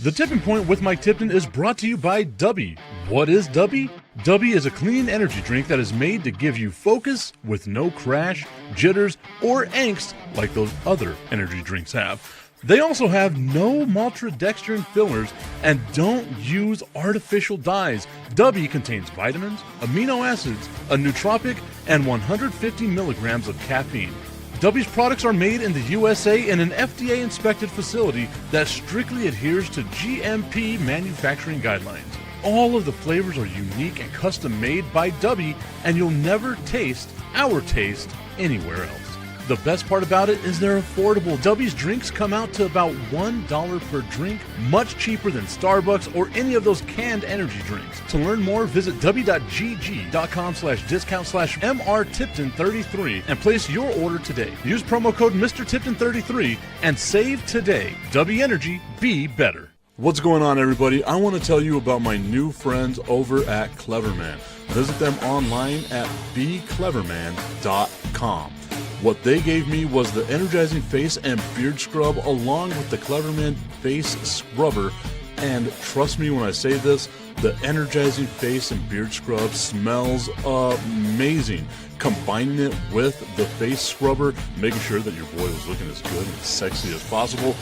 The Tipping Point with Mike Tipton is brought to you by Dubby. What is Dubby? Dubby is a clean energy drink that is made to give you focus with no crash, jitters, or angst like those other energy drinks have. They also have no maltodextrin fillers and don't use artificial dyes. Dubby contains vitamins, amino acids, a nootropic, and 150 milligrams of caffeine. Dubby's products are made in the USA in an FDA-inspected facility that strictly adheres to GMP manufacturing guidelines. All of the flavors are unique and custom-made by Dubby, and you'll never taste our taste anywhere else. The best part about it is they're affordable. Dubby's drinks come out to about $1 per drink, much cheaper than Starbucks or any of those canned energy drinks. To learn more, visit w.gg.com/discount/MRTipton33 and place your order today. Use promo code MrTipton33 and save today. Dubby Energy, be better. What's going on, everybody? I want to tell you about my new friends over at Cleverman. Visit them online at becleverman.com. What they gave me was the energizing face and beard scrub along with the Cleverman face scrubber. And trust me when I say this, the energizing face and beard scrub smells amazing. Combining it with the face scrubber, making sure that your boy was looking as good and sexy as possible,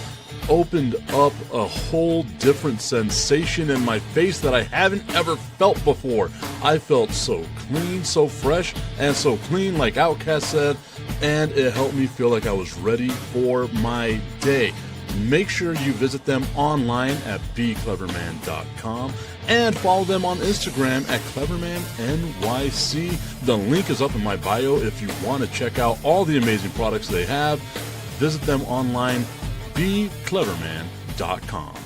opened up a whole different sensation in my face that I haven't ever felt before. I felt so clean, so fresh, and so clean, like Outcast said, and it helped me feel like I was ready for my day. Make sure you visit them online at becleverman.com and follow them on Instagram at clevermannyc. The link is up in my bio if you want to check out all the amazing products they have. Visit them online, becleverman.com.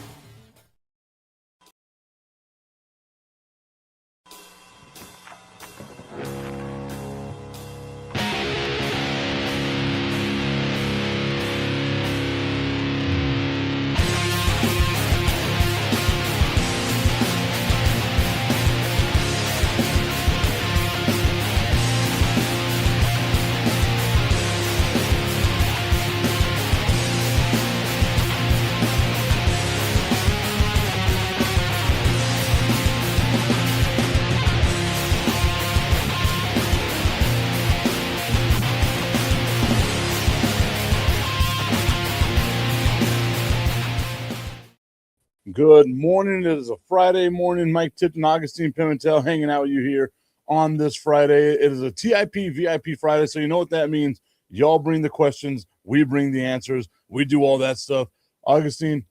Good morning. It is a Friday morning. Mike Tipton, Augustine Pimentel hanging out with you here on this Friday. It is a TIP VIP Friday, so you know what that means. Y'all bring the questions. We bring the answers. We do all that stuff. Augustine,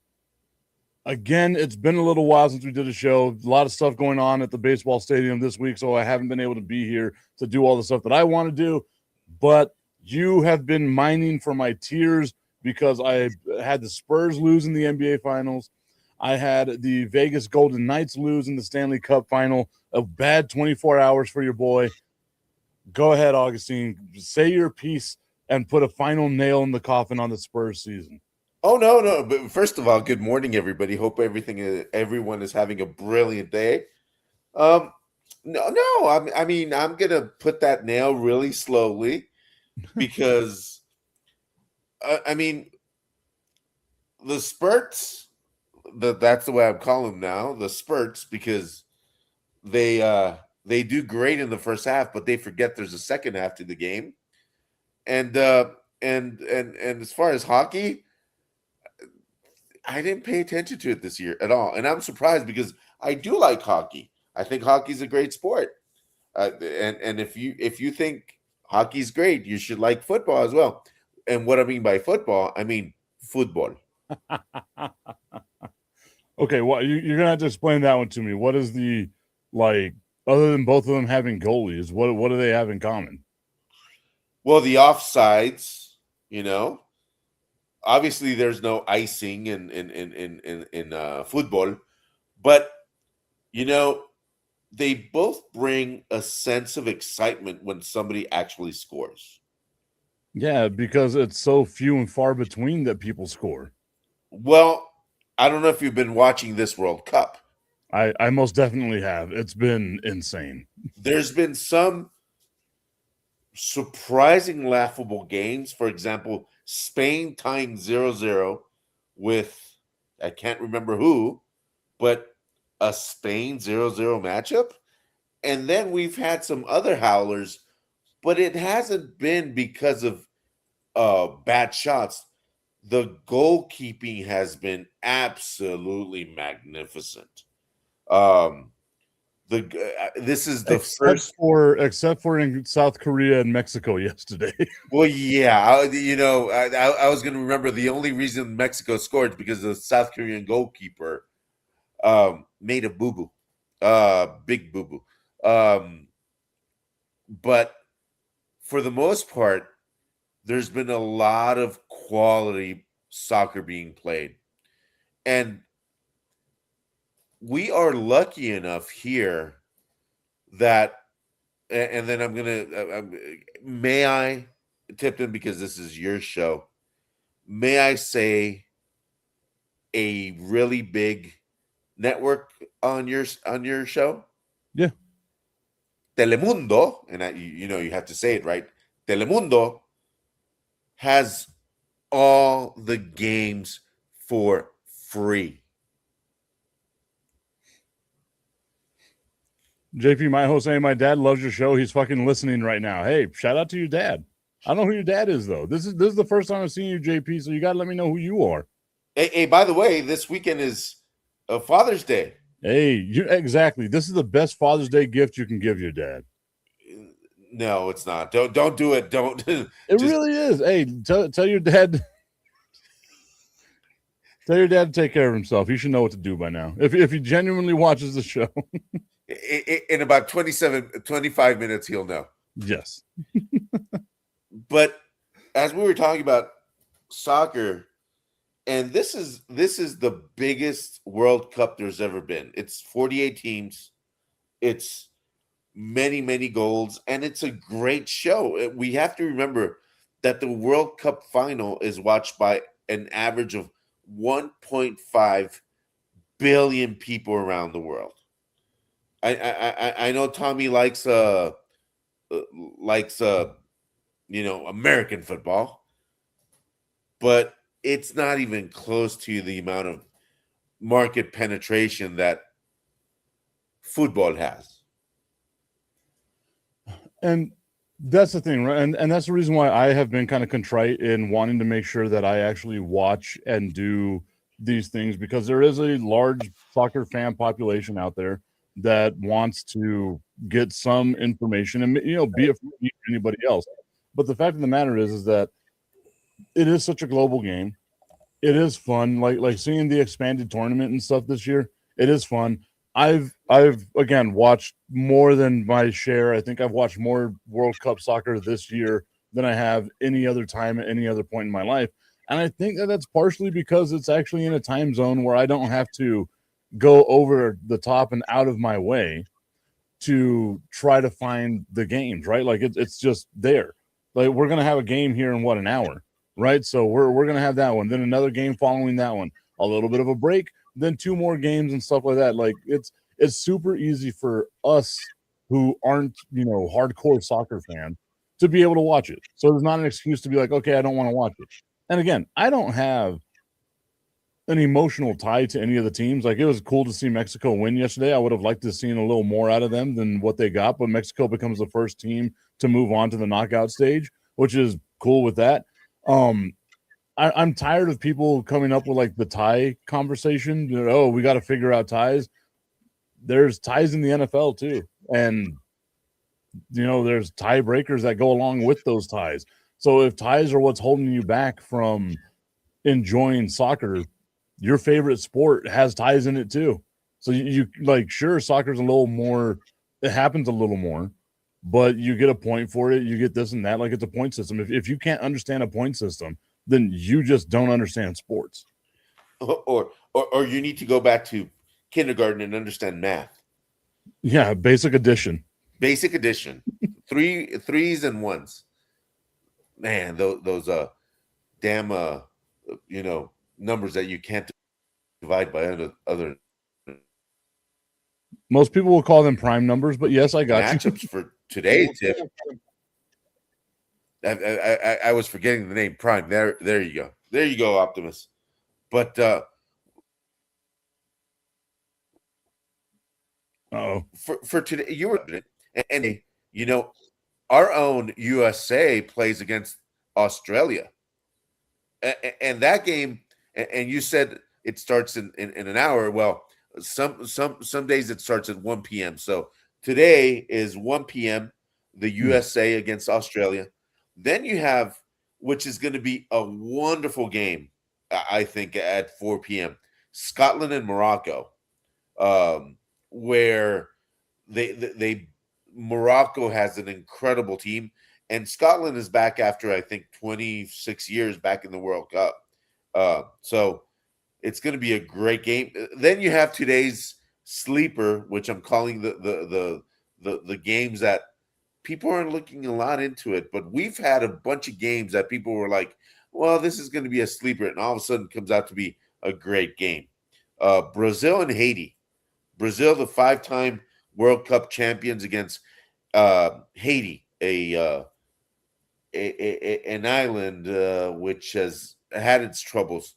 again, it's been a little while since we did a show. A lot of stuff going on at the baseball stadium this week, so I haven't been able to be here to do all the stuff that I want to do. But you have been mining for my tears because I had the Spurs lose in the NBA Finals. I had the Vegas Golden Knights lose in the Stanley Cup final. A bad 24 hours for your boy. Go ahead, Augustine. Say your piece and put a final nail in the coffin on the Spurs season. Oh, no. But first of all, good morning, everybody. Hope everyone is having a brilliant day. No. I mean, I'm going to put that nail really slowly because, the spurts, that's the way I'm calling them now, the spurts, because they do great in the first half, but they forget there's a second half to the game. And as far as hockey, I didn't pay attention to it this year at all, and I'm surprised because I do like hockey. I think hockey's a great sport, and if you think hockey's great, you should like football as well. And what I mean by football, I mean football. Okay, well, you're gonna have to explain that one to me. What is the, like, other than both of them having goalies? What do they have in common? Well, the offsides, obviously there's no icing in football, but they both bring a sense of excitement when somebody actually scores. Yeah, because it's so few and far between that people score. Well, I don't know if you've been watching this World Cup. I most definitely have. It's been insane. There's been some surprising laughable games. For example, Spain tying 0-0 with I can't remember who, but a Spain 0-0 matchup. And then we've had some other howlers, but it hasn't been because of bad shots. The goalkeeping has been absolutely magnificent. This is the first, except for in South Korea and Mexico yesterday. well, yeah, I was going to remember the only reason Mexico scored because the South Korean goalkeeper made a boo boo, big boo boo. But for the most part, there's been a lot of quality soccer being played. And we are lucky enough here that, and then I'm going to, may I, Tipton, because this is your show, may I say a really big network on your show? Yeah. Telemundo, and you have to say it right. Telemundo has all the games for free. JP, my host saying my dad loves your show. He's fucking listening right now. Hey, shout out to your dad. I don't know who your dad is though. This is the first time I've seen you, JP. So you gotta let me know who you are. Hey, by the way, this weekend is Father's Day. Hey, exactly. This is the best Father's Day gift you can give your dad. No, it's not. Don't do it. Don't. It really is. Hey, tell your dad. Tell your dad to take care of himself. He should know what to do by now. If he genuinely watches the show. In about 25 minutes, he'll know. Yes. But as we were talking about soccer, and this is the biggest World Cup there's ever been. It's 48 teams. It's many goals, and it's a great show. We have to remember that the World Cup final is watched by an average of 1.5 billion people around the world. I know Tommy likes American football, but it's not even close to the amount of market penetration that football has. And that's the thing, right? And that's the reason why I have been kind of contrite in wanting to make sure that I actually watch and do these things, because there is a large soccer fan population out there that wants to get some information and, be it for me or anybody else. But the fact of the matter is that it is such a global game. It is fun. Like seeing the expanded tournament and stuff this year. It is fun. I've again watched more than my share. I think I've watched more World Cup soccer this year than I have any other time at any other point in my life. And I think that that's partially because it's actually in a time zone where I don't have to go over the top and out of my way to try to find the games, right? Like it's just there. Like we're gonna have a game here in an hour, right? So we're gonna have that one, then another game following that one, a little bit of a break, then two more games and stuff like that. Like it's super easy for us who aren't hardcore soccer fans to be able to watch it. So there's not an excuse to be like, okay, I don't want to watch it. And again, I don't have an emotional tie to any of the teams. Like it was cool to see Mexico win yesterday. I would have liked to have seen a little more out of them than what they got, but Mexico becomes the first team to move on to the knockout stage, which is cool with that. I'm tired of people coming up with like the tie conversation. We got to figure out ties. There's ties in the NFL too. And there's tiebreakers that go along with those ties. So if ties are what's holding you back from enjoying soccer, your favorite sport has ties in it too. So you like, sure, soccer's a little more, it happens a little more, but you get a point for it. You get this and that. Like it's a point system. If you can't understand a point system, then you just don't understand sports. Or you need to go back to kindergarten and understand math. Yeah, basic addition. Basic addition. Threes and ones. Man, those damn numbers that you can't divide by other. Most people will call them prime numbers, but yes, I got matchups for today, Tip. I was forgetting the name prime. There you go. There you go, Optimus. But Oh, For today, you were and you know our own USA plays against Australia, and that game. And you said it starts in an hour. Well, some days it starts at 1 p.m. So today is 1 p.m. The USA against Australia. Then you have, which is going to be a wonderful game, I think, at 4 p.m. Scotland and Morocco, where they Morocco has an incredible team, and Scotland is back after I think 26 years back in the World Cup. So it's going to be a great game. Then you have today's sleeper, which I'm calling the games that people aren't looking a lot into it, but we've had a bunch of games that people were like, "Well, this is going to be a sleeper," and all of a sudden comes out to be a great game. Brazil and Haiti. Brazil, the five-time World Cup champions, against Haiti, an island which has had its troubles.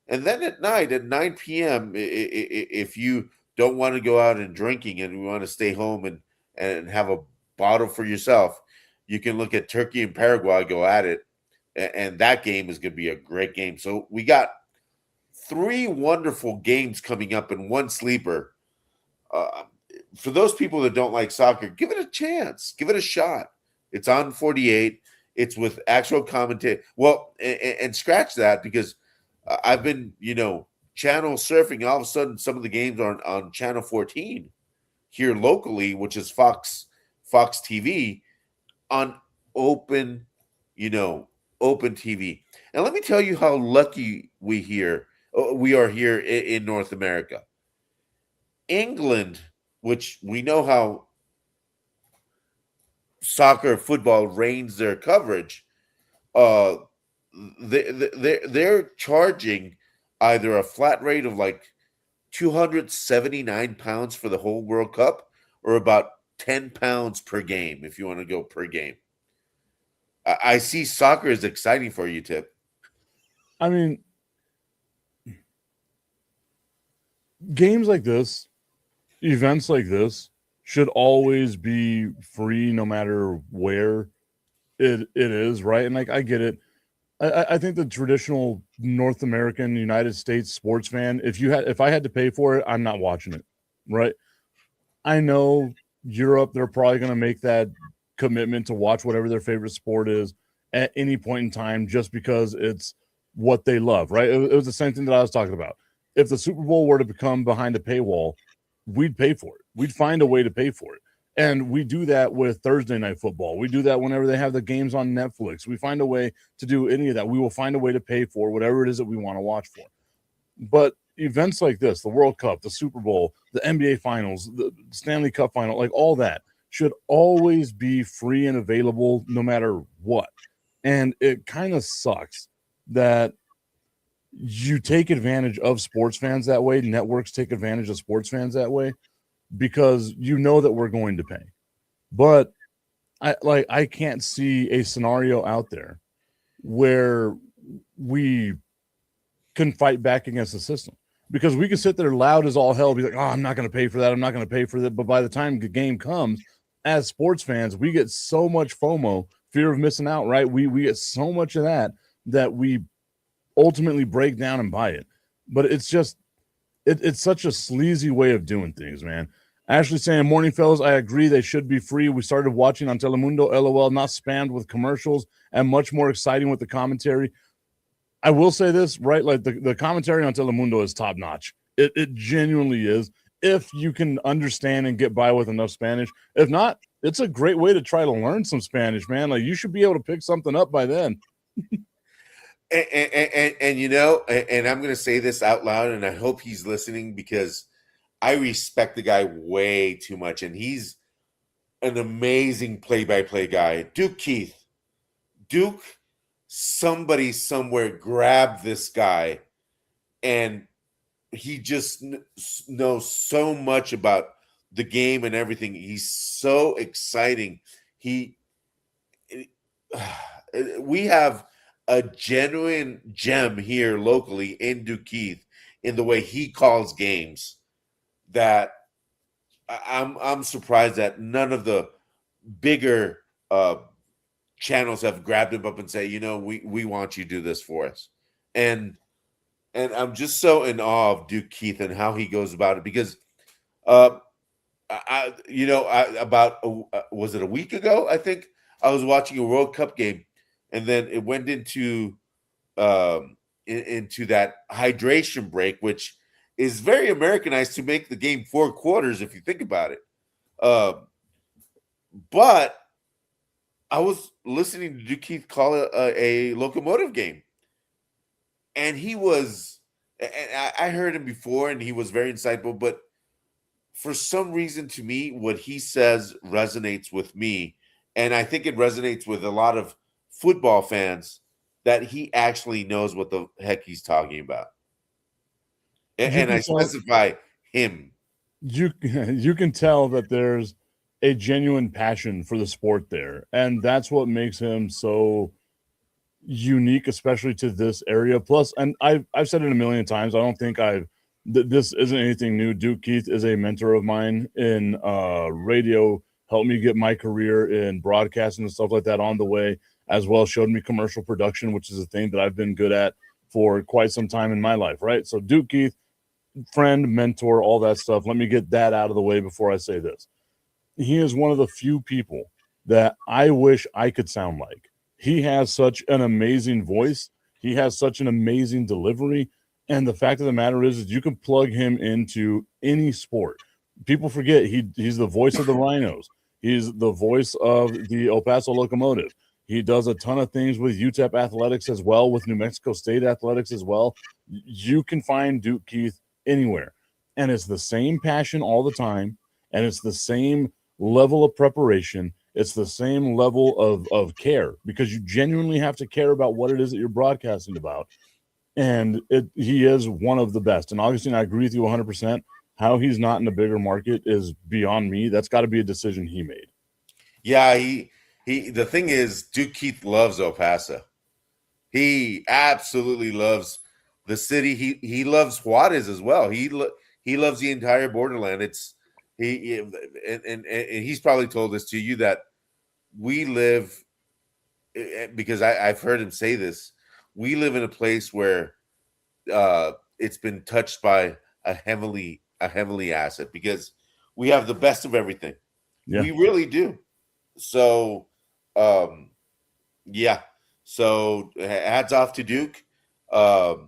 And then at night, at 9 p.m., if you don't want to go out and drinking and you want to stay home and have a bottle for yourself, you can look at Turkey and Paraguay go at it. And that game is going to be a great game. So we got three wonderful games coming up in one sleeper. Uh, for those people that don't like soccer, give it a chance, give it a shot. It's on 48. It's with actual commentary. Well, and scratch that because I've been, channel surfing. All of a sudden, some of the games are on channel 14 here locally, which is Fox TV on open, open TV. And let me tell you how lucky we are here in North America. England, which we know how soccer, football reigns their coverage, uh, they're charging either a flat rate of like 279 pounds for the whole World Cup, or about 10 pounds per game if you want to go per game. I see soccer is exciting for you, Tip. I mean, games like this, events like this, should always be free, no matter where it is, right? And like, I get it. I think the traditional North American United States sports fan, if I had to pay for it, I'm not watching it, right? I know Europe, they're probably going to make that commitment to watch whatever their favorite sport is at any point in time, just because it's what they love, right? It was the same thing that I was talking about. If the Super Bowl were to become behind a paywall, we'd pay for it. We'd find a way to pay for it. And we do that with Thursday night football. We do that whenever they have the games on Netflix. We find a way to do any of that. We will find a way to pay for whatever it is that we want to watch for. But events like this, the World Cup, the Super Bowl, the NBA Finals, the Stanley Cup Final, like all that should always be free and available no matter what. And it kind of sucks that you take advantage of sports fans that way. Networks take advantage of sports fans that way because you know that we're going to pay. But I can't see a scenario out there where we can fight back against the system, because we can sit there loud as all hell, be like, "Oh, I'm not going to pay for that. I'm not going to pay for that." But by the time the game comes, as sports fans, we get so much FOMO, fear of missing out, right? We get so much of that we ultimately break down and buy it. But it's just it's such a sleazy way of doing things, man. Ashley saying, "Morning, fellas. I agree. They should be free. We started watching on Telemundo. LOL, not spammed with commercials and much more exciting with the commentary." I will say this, right? Like the commentary on Telemundo is top notch. It genuinely is. If you can understand and get by with enough Spanish. If not, it's a great way to try to learn some Spanish, man. Like, you should be able to pick something up by then. And I'm going to say this out loud, and I hope he's listening because I respect the guy way too much, and he's an amazing play-by-play guy. Duke Keith. Duke, somebody somewhere grabbed this guy, and he just knows so much about the game and everything. He's so exciting. We have a genuine gem here locally in Duke Keith in the way he calls games that I'm surprised that none of the bigger channels have grabbed him up and say, we want you to do this for us. And I'm just so in awe of Duke Keith and how he goes about it because uh was it a week ago? I think I was watching a World Cup game, and then it went into that hydration break, which is very Americanized to make the game 4 quarters if you think about it. Um, but I was listening to Duke Keith call it a locomotive game, and he was. And I heard him before, and he was very insightful, but for some reason to me what he says resonates with me, and I think it resonates with a lot of football fans that he actually knows what the heck he's talking about. You And can I tell specify him. you can tell that there's a genuine passion for the sport there, and that's what makes him so unique, especially to this area. Plus, and I've said it a million times. I don't think this isn't anything new. Duke Keith is a mentor of mine in radio. Helped me get my career in broadcasting and stuff like that on the way, as well. Showed me commercial production, which is a thing that I've been good at for quite some time in my life. Right. So Duke Keith, friend, mentor, all that stuff. Let me get that out of the way before I say this. He is one of the few people that I wish I could sound like. He has such an amazing voice. He has such an amazing delivery. And the fact of the matter is you can plug him into any sport. People forget he's the voice of the Rhinos. He's the voice of the El Paso Locomotive. He does a ton of things with UTEP athletics as well, with New Mexico State athletics as well. You can find Duke Keith anywhere. And it's the same passion all the time. And it's the same level of preparation. It's the same level of care, because you genuinely have to care about what it is that you're broadcasting about. And he is one of the best. And Augustine, I agree with you 100%. How he's not in a bigger market is beyond me. That's got to be a decision he made. Yeah, he. The thing is, Duke Keith loves El Paso. He absolutely loves the city. He loves Juarez as well. He loves the entire borderland. It's and he's probably told this to you that we live, because I've heard him say this. We live in a place where it's been touched by a heavenly asset, because we have the best of everything. Yeah. We really do. So, yeah. So hats off to Duke. Hats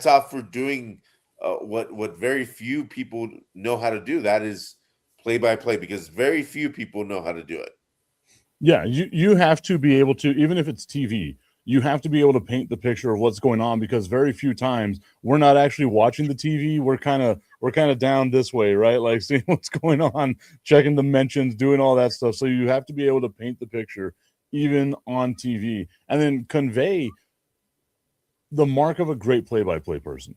off for doing what very few people know how to do. That is play by play, because very few people know how to do it. Yeah, you have to be able to, even if it's TV, you have to be able to paint the picture of what's going on, because very few times we're not actually watching the TV. We're kind of down this way, right? Like seeing what's going on, checking the mentions, doing all that stuff. So you have to be able to paint the picture even on TV, and then convey the mark of a great play-by-play person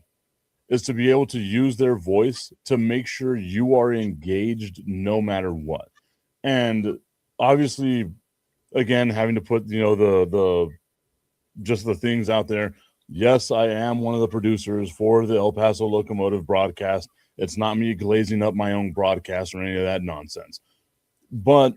is to be able to use their voice to make sure you are engaged no matter what. And obviously, again, having to put the just the things out there. Yes, I am one of the producers for the El Paso Locomotive broadcast. It's not me glazing up my own broadcast or any of that nonsense. But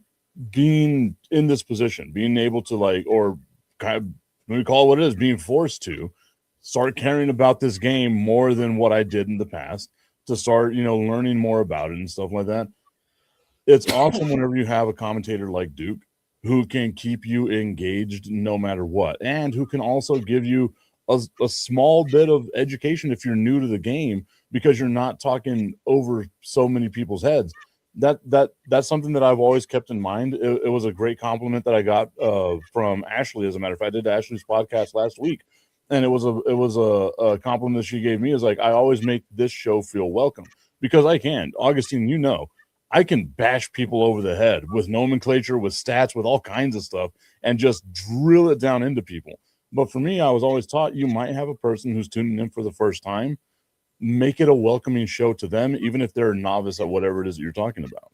being in this position, being able to or kind of, let me call it what it is, being forced to start caring about this game more than what I did in the past, to start, learning more about it and stuff like that. It's awesome whenever you have a commentator like Duke who can keep you engaged no matter what, and who can also give you a small bit of education if you're new to the game, because you're not talking over so many people's heads. That's something that I've always kept in mind. It was a great compliment that I got from Ashley. As a matter of fact, I did Ashley's podcast last week, and it was a compliment that she gave me. Is like, I always make this show feel welcome, because I can. Augustine, I can bash people over the head with nomenclature, with stats, with all kinds of stuff, and just drill it down into people. But for me, I was always taught, you might have a person who's tuning in for the first time. Make it a welcoming show to them, even if they're a novice at whatever it is that you're talking about.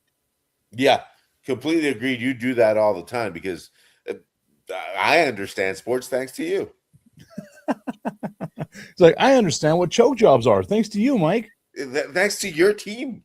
Yeah, completely agreed. You do that all the time, because I understand sports thanks to you. It's like, I understand what choke jobs are thanks to you, Mike. Thanks to your team.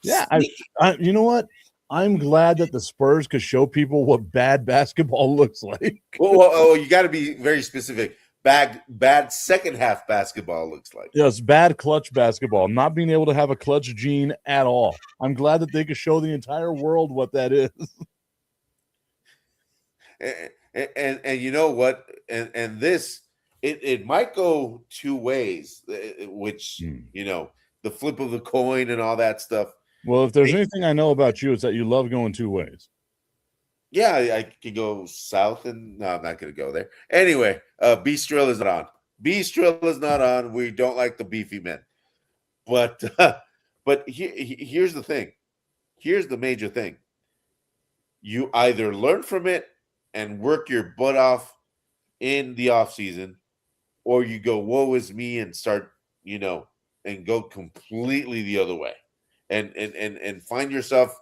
Yeah, Sneaky. you know what? I'm glad that the Spurs could show people what bad basketball looks like. Well, you got to be very specific. Bad second half basketball looks like. Yes, bad clutch basketball, not being able to have a clutch gene at all. I'm glad that they could show the entire world what that is. And you know what? And this it might go two ways, which the flip of the coin and all that stuff. Well, if there's anything I know about you, it's that you love going two ways. Yeah, I could go south, and no, I'm not going to go there. Anyway, Beast Drill is not on. Beast Drill is not on. We don't like the beefy men, but here's the thing. Here's the major thing. You either learn from it and work your butt off in the off season, or you go woe is me and start and go completely the other way, and find yourself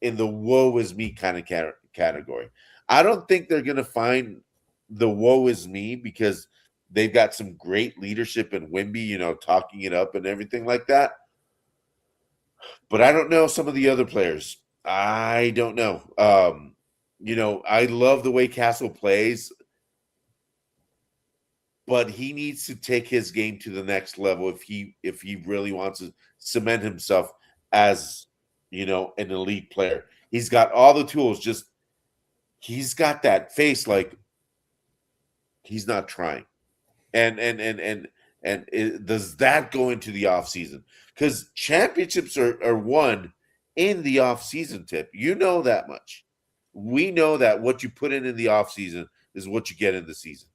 in the woe is me kind of category. I don't think they're going to find the woe is me because they've got some great leadership in Wemby, talking it up and everything like that. But I don't know some of the other players. I don't know. I love the way Castle plays, but he needs to take his game to the next level if he really wants to cement himself as an elite player. He's got all the tools, just he's got that face like he's not trying. Does that go into the offseason? Because championships are won in the offseason, Tip. You know that much. We know that what you put in the offseason is what you get in the season.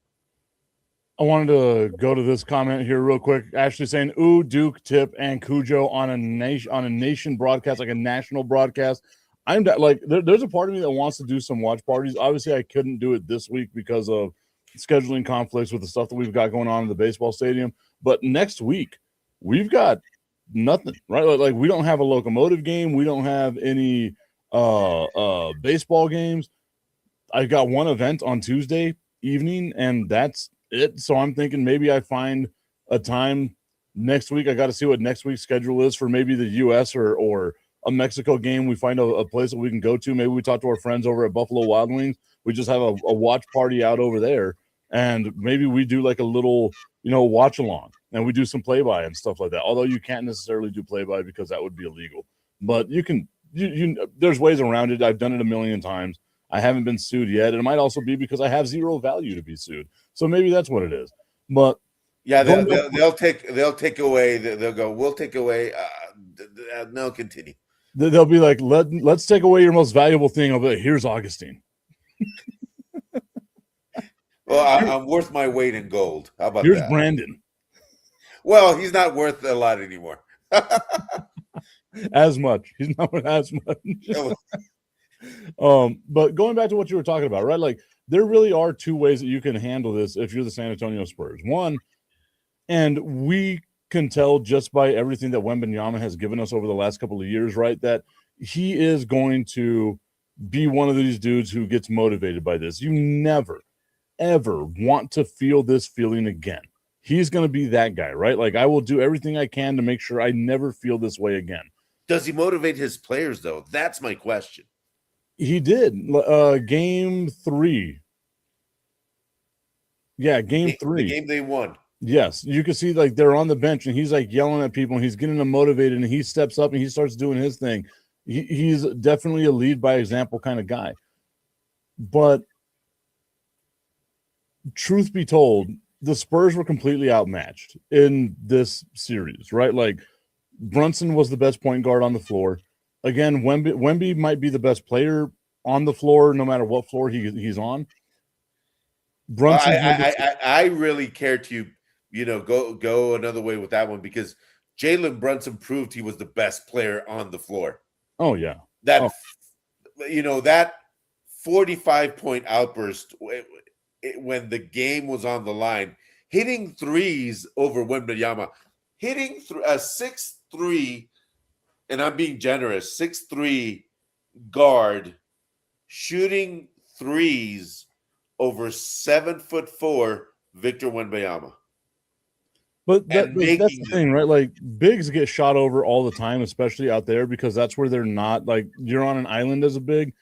I wanted to go to this comment here real quick. Ashley saying, "Ooh, Duke, Tip, and Cujo on a nation broadcast, like a national broadcast." I'm like, there's a part of me that wants to do some watch parties. Obviously, I couldn't do it this week because of scheduling conflicts with the stuff that we've got going on in the baseball stadium. But next week, we've got nothing, right? Like we don't have a locomotive game. We don't have any baseball games. I got one event on Tuesday evening, and that's it. So I'm thinking maybe I find a time next week. I got to see what next week's schedule is for maybe the U.S. or a Mexico game. We find a place that we can go to. Maybe we talk to our friends over at Buffalo Wild Wings. We just have a watch party out over there, and maybe we do like a little, watch along, and we do some play-by and stuff like that. Although you can't necessarily do play-by because that would be illegal, but you can. There's ways around it. I've done it a million times. I haven't been sued yet. It might also be because I have zero value to be sued. So maybe that's what it is. But yeah, they'll take away. They'll go. We'll take away. No, continue. They'll be like, let's take away your most valuable thing. I'll be like, here's Augustine. Well, I'm worth my weight in gold. How about here's that? Brandon. Well, he's not worth a lot anymore. As much. He's not worth as much. But going back to what you were talking about, right? Like there really are two ways that you can handle this if you're the San Antonio Spurs. One, and we can tell just by everything that Wembanyama has given us over the last couple of years, right, that he is going to be one of these dudes who gets motivated by this. You never, ever want to feel this feeling again. He's going to be that guy, right? Like I will do everything I can to make sure I never feel this way again. Does he motivate his players, though? That's my question. He did. Game 3. Yeah, game 3. The game they won. Yes. You can see like they're on the bench and he's like yelling at people and he's getting them motivated and he steps up and he starts doing his thing. He's definitely a lead by example kind of guy. But truth be told, the Spurs were completely outmatched in this series, right? Like Brunson was the best point guard on the floor. Again, Wemby might be the best player on the floor, no matter what floor he's on. Brunson. I really care to go another way with that one because Jalen Brunson proved he was the best player on the floor. Oh yeah, that 45-point outburst when the game was on the line, hitting threes over Wembanyama, hitting a 6'3", and I'm being generous, 6'3" guard shooting threes over 7'4" Victor Wembanyama. But and that's making the them. thing, right? Like bigs get shot over all the time, especially out there, because that's where they're not like you're on an island as a big,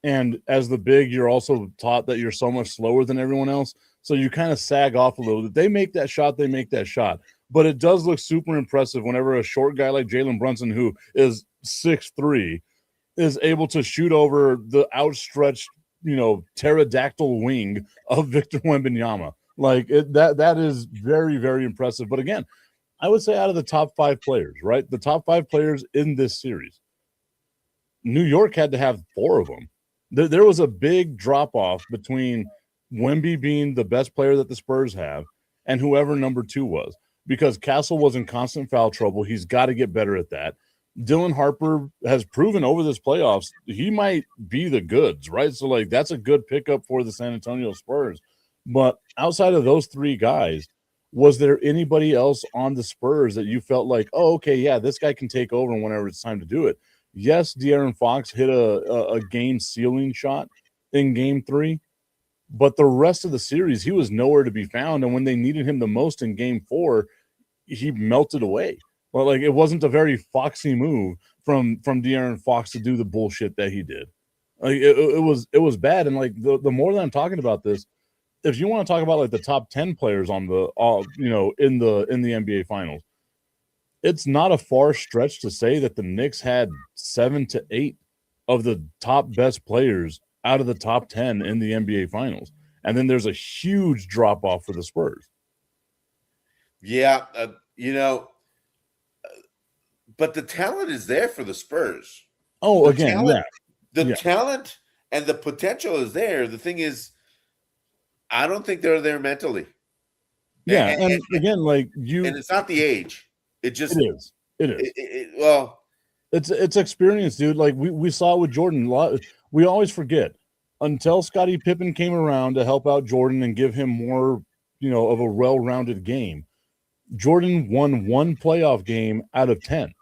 and as the big, you're also taught that you're so much slower than everyone else. So you kind of sag off a little bit. They make that shot, they make that shot. But it does look super impressive whenever a short guy like Jalen Brunson, who is 6'3", is able to shoot over the outstretched, pterodactyl wing of Victor Wembanyama. Like that is very, very impressive. But again, I would say out of the top 5 players, right? The top 5 players in this series, New York had to have 4 of them. There was a big drop off between Wemby being the best player that the Spurs have and whoever number 2 was, because Castle was in constant foul trouble. He's got to get better at that. Dylan Harper has proven over this playoffs he might be the goods, right? So like that's a good pickup for the San Antonio Spurs. But outside of those 3 guys, was there anybody else on the Spurs that you felt like, oh, okay, yeah, this guy can take over whenever it's time to do it? Yes, De'Aaron Fox hit a game sealing shot in game 3, but the rest of the series, he was nowhere to be found. And when they needed him the most in game 4, he melted away. Well, like it wasn't a very foxy move from De'Aaron Fox to do the bullshit that he did. Like it was bad. And like the more that I'm talking about this, if you want to talk about like the top 10 players on the in the NBA finals, it's not a far stretch to say that the Knicks had 7 to 8 of the top best players out of the top 10 in the NBA finals. And then there's a huge drop off for the Spurs. Yeah, but the talent is there for the Spurs. Oh, The again, talent, the yeah. talent and the potential is there. The thing is, I don't think they're there mentally. Yeah, And, and again, like and it's not the age. It just it is. well, it's experience, dude. Like we saw with Jordan. We always forget until Scottie Pippen came around to help out Jordan and give him more, of a well-rounded game. Jordan won 1 playoff game out of 10,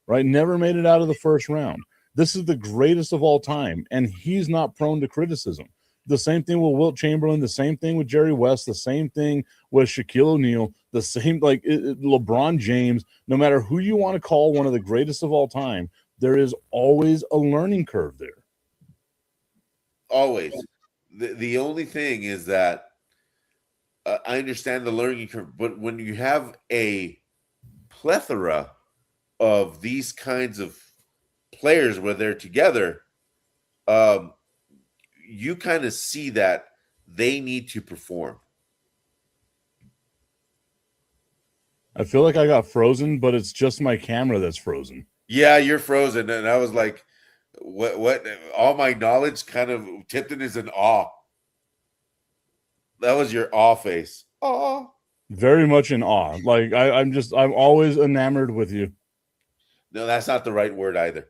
right? Never made it out of the first round. This is the greatest of all time, and he's not prone to criticism. The same thing with Wilt Chamberlain, the same thing with Jerry West, the same thing with Shaquille O'Neal, the same LeBron James. No matter who you want to call one of the greatest of all time, there is always a learning curve there. Always. The only thing is that I understand the learning curve, but when you have a plethora of these kinds of players where they're together, you kind of see that they need to perform. I feel like I got frozen, but it's just my camera that's frozen. Yeah, you're frozen. And I was like, what? All my knowledge kind of, Tipton is in awe. That was your awe face. Awe. Very much in awe. Like I'm always enamored with you. No, that's not the right word either.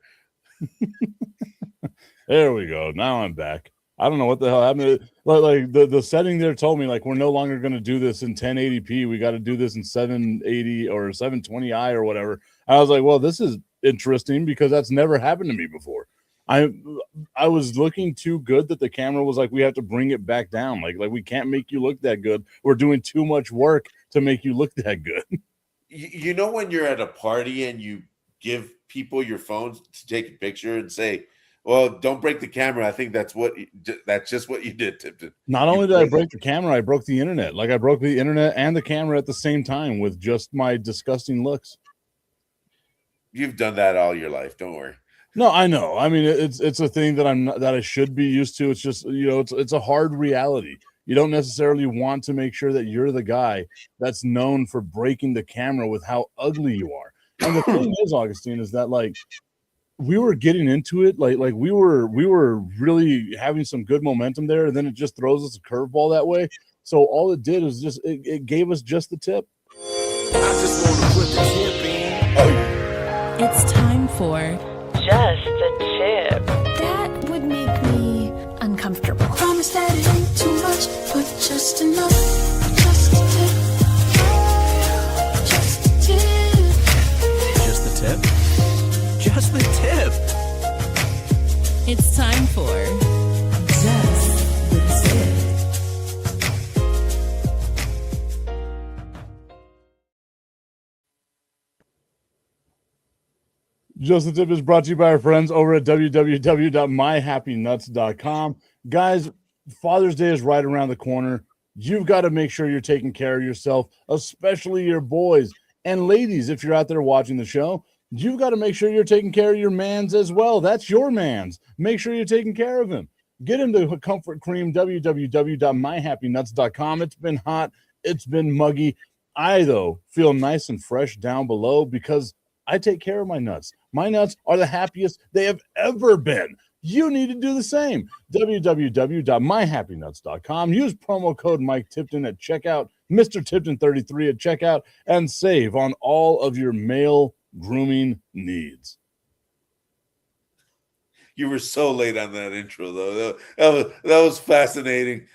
There we go. Now I'm back. I don't know what the hell happened. Like the setting there told me like we're no longer going to do this in 1080p. We got to do this in 780 or 720i or whatever. I was like, well, this is interesting because that's never happened to me before. I was looking too good that the camera was like, we have to bring it back down. Like we can't make you look that good. We're doing too much work to make you look that good. You know when you're at a party and you give people your phones to take a picture and say, well, don't break the camera. I think that's just what you did, Tipton. Not only did I break the camera, I broke the internet. Like I broke the internet and the camera at the same time with just my disgusting looks. You've done that all your life. Don't worry. No, I know. I mean, it's a thing that I should be used to. It's just, it's a hard reality. You don't necessarily want to make sure that you're the guy that's known for breaking the camera with how ugly you are. And the thing is, Augustine, is that like we were getting into it, like we were really having some good momentum there, and then it just throws us a curveball that way. So all it did is just it gave us just the tip. I just want to put the tip in. Oh. It's time for Just a Tip. That would make me uncomfortable. Promise that it ain't too much, but just enough. Just a tip. Just a tip. Just the tip. Just the tip. It's time for Just the Tip is brought to you by our friends over at www.myhappynuts.com. Guys, Father's Day is right around the corner. You've got to make sure you're taking care of yourself, especially your boys. And ladies, if you're out there watching the show, you've got to make sure you're taking care of your mans as well. That's your mans. Make sure you're taking care of him. Get him the comfort cream, www.myhappynuts.com. It's been hot. It's been muggy. I, though, feel nice and fresh down below because I take care of my nuts. My nuts are the happiest they have ever been. You need to do the same. www.myhappynuts.com. Use promo code Mike Tipton at checkout, Mr. Tipton 33 at checkout, and save on all of your male grooming needs. You were so late on that intro, though. That was fascinating.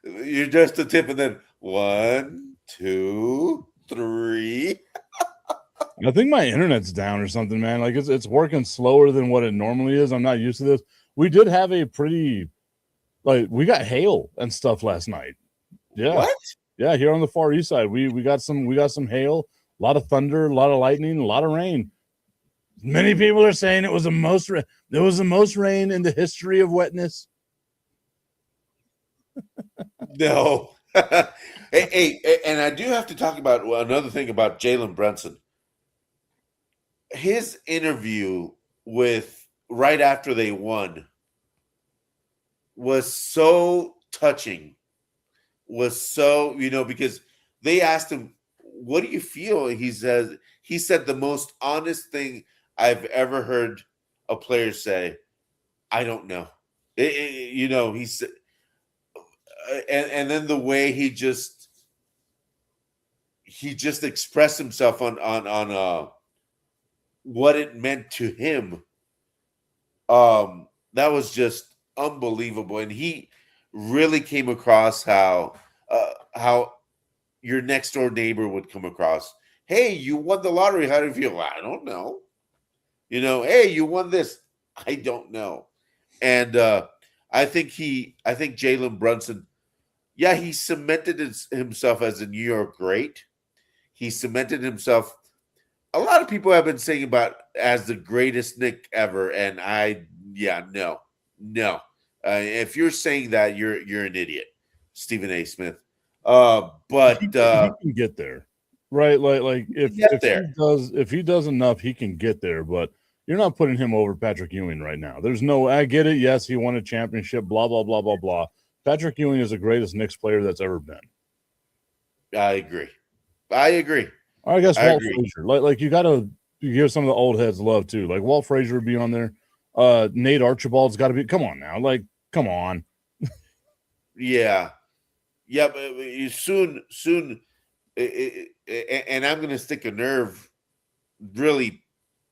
You're just a tip, and then 1, 2, 3. I think my internet's down or something, man. Like it's working slower than what it normally is. I'm not used to this. We did have a pretty, we got hail and stuff last night. Yeah. What? Yeah, here on the Far East Side, we got some hail, a lot of thunder, a lot of lightning, a lot of rain. Many people are saying it was the most rain in the history of wetness. No. hey, and I do have to talk about another thing about Jalen Brunson. His interview with right after they won was so touching. Was so, because they asked him, "What do you feel?" He said the most honest thing I've ever heard a player say. I don't know. He said, and then the way he just expressed himself on what it meant to him. That was just unbelievable, and he really came across how your next door neighbor would come across. Hey, you won the lottery. How do you feel? I don't know. Hey, you won this. I don't know. And I think Jalen Brunson, he cemented himself as a New York great. He cemented himself. A lot of people have been saying about as the greatest Knick ever, and no. If you're saying that, you're an idiot, Stephen A. Smith. But he can get there, right? Like if he does enough, he can get there. But you're not putting him over Patrick Ewing right now. There's no. I get it. Yes, he won a championship. Blah blah blah blah blah. Patrick Ewing is the greatest Knicks player that's ever been. I agree. I guess Walt Frazier. Like you got to give some of the old heads love too. Like Walt Frazier would be on there. Nate Archibald's got to be. Come on now, come on. Yeah. But soon, and I'm going to stick a nerve really